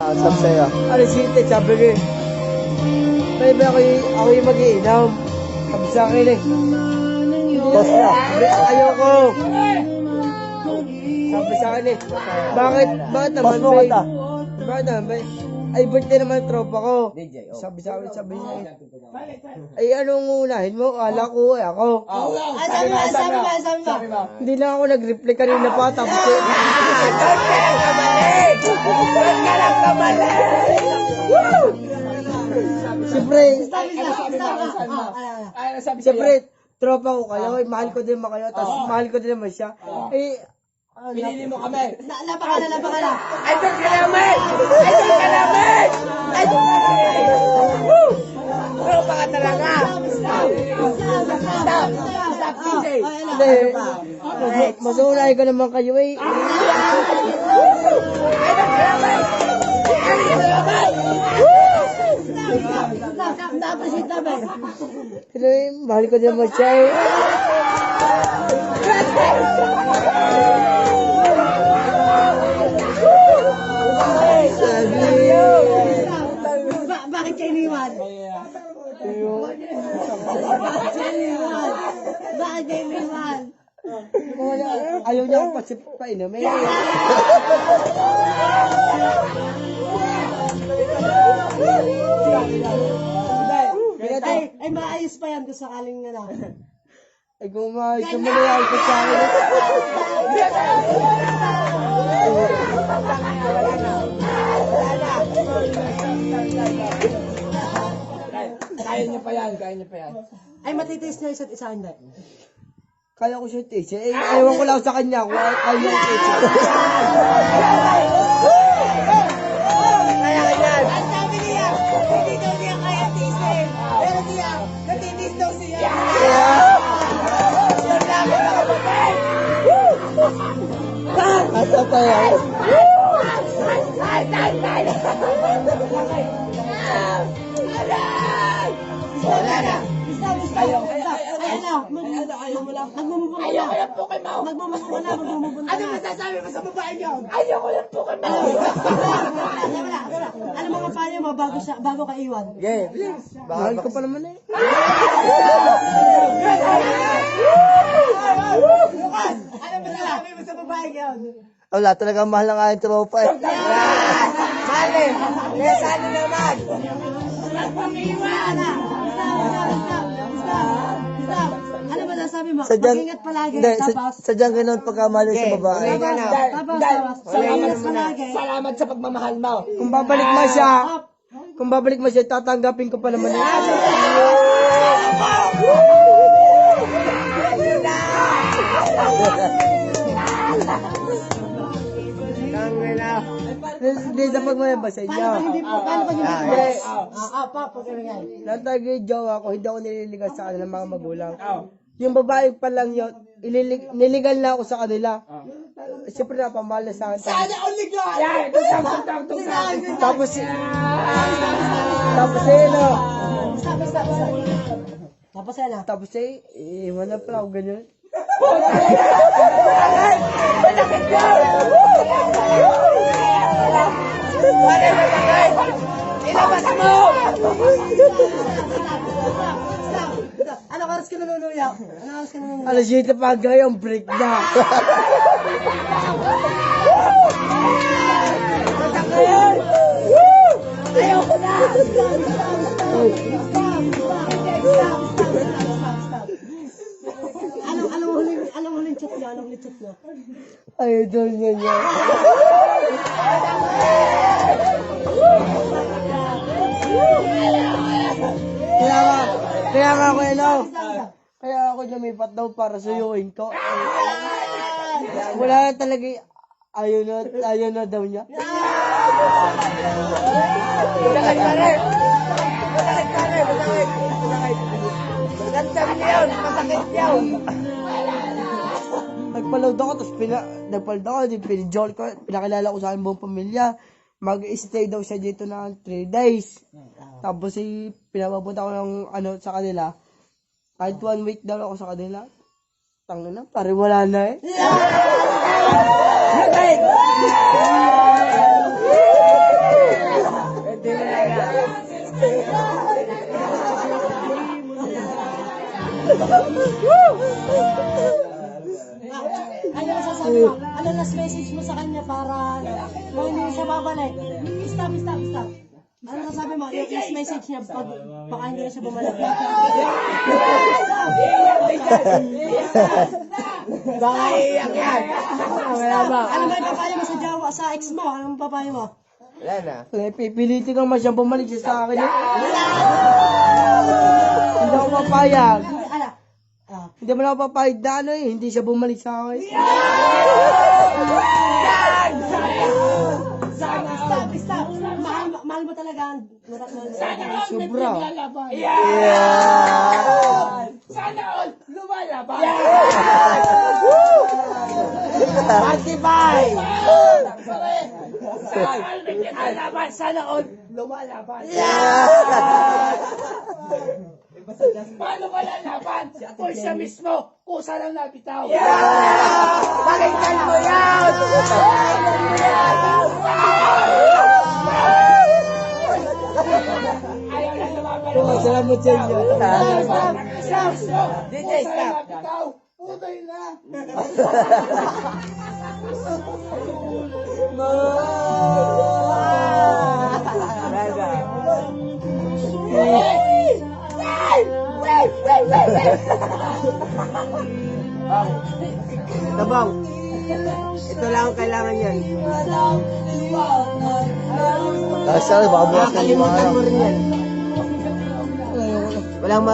Sabi sa'yo. Ano sinte, sabi ko may ba ako yung mag-iinom. Sabi sa akin eh. Boss na. Ayoko. Sabi sa akin eh. Bakit naman Boss mo bay? kanta. Bakit naman bay? Ay, birthday naman tropa ko. Sabi sa akin, sabi niya eh. Ay, anong unahin mo? Kala ko eh, ako. Sabi mo. Hindi na ako nag-reply kanina pa. Tapos eh. Siyempre, siyempre, tropa ko kayo, mahal ko din kayo, tapos mahal ko din naman siya. Eh, Pinili mo kami. Napakala. Idol ka namin! Idol ka namin! Idol ka namin! Woo! Tropa ka talaga! Stop, DJ! hindi, masunahin ko naman kayo eh. Idol ka namin! Idol ka namin! Pero eh, mahal ko din naman siya eh. Bakit kayo iniwan? Bakit kayo iniwan? Ayaw niya akong painom eh. Ay, maayos pa yan kung sakaling na. Ay, kung mahal ko manayaan ko sa akin. Kaya niyo pa yan, kaya niyo pa yan. Ay, matitiis niya isa't isa, hindi. Kaya ko siya tese. Eh, ewan ko lang sa kanya kung kaya yung tese. Kaya ka yan! Ang sabi niya, hindi daw niya kaya tiisin. Pero siya, natitis daw siya. Yung laki na kapatid! Asa pa yan? Wala na! Ayoko yung Pokemon. Ano masasabi mo sa babae niyo? Ayoko yung Pokemon! Ano mga payo mo bago ka iwan? Yeah, mahal ko pa naman eh. Ano masasabi mo sa babae niyo? Wala talaga mahal ng aking tropa eh. Mali! Kaya saan naman? Ano ba nasabi mo? Sadyang, Mag-ingat palagi. hindi, Tapos, sadyang ganun pagkamali sa babae. mag-ingat palagi. Salamat sa pagmamahal mo. Kung babalik mo siya, tatanggapin ko pa naman eh. Hindi sa pagmayabas sa inyo. Paano pag hindi? Natagay jowa ko, hindi ako nililigas sa kanila mga magulang. Yung babae pa lang yun, niligal na ako sa kanila. Siyempre napamahal na sa akin. Sana all legal! Yan! Tapos eh, no. Tapos yan ah. Tapos eh, iwan na pala ako ganyan. Ilabas mo! Ano oras ka nanuluya? Ano oras ka nanuluya? Alas 7 pa ang break na. Ayoko na! Anong huling chat niya? Anong huling chat niya? Idol niya niya. Kaya nga ako kaya ako lumipat daw para suyuin ko. Wala na talaga ayaw na daw niya. Masakit ka rin! Masakit ka rin! Masakit! Masakit yun! Masakit yun! Nagpaload ako, tapos nagpaload ako, pinijol ko, pinakilala ko sa aking buong pamilya. Mag-stay daw siya dito ng 3 days. Tapos pinapapunta ko ng sa kanila. Kahit 1 week daw ako sa kanila. Tangin na, pare wala na eh. Ano masasabi mo? Ano last message mo sa kanya para kung hindi siya babalik? Stop. Ano masasabi mo? Yung last message niya pag baka hindi na siya bumalik. Baka iiyak yan. Wala ba? Ano ba yung papayo mo sa jawa, sa ex mo? Anong papayo mo? Wala na. Pipilitin kang siyang bumalik siya sa akin. Hindi ako papayag. Ano? Hindi mo na ako papayag na ano eh. Hindi siya bumalik sa akin. Stop. Mahal mo talaga ang Sobra. Matibay! Sana all lumalaban. Paano ka lalaban? Kung siya mismo, kusa lang nabitaw. Pakinggan mo yan! Ayaw lang lumaban. Salamat sa inyo. DJ, stop. Nabitaw. Putay na. Tabang, ito lang ang kailangan yan. Baka bukas na yung Nakakalimutan mo rin yan. Walang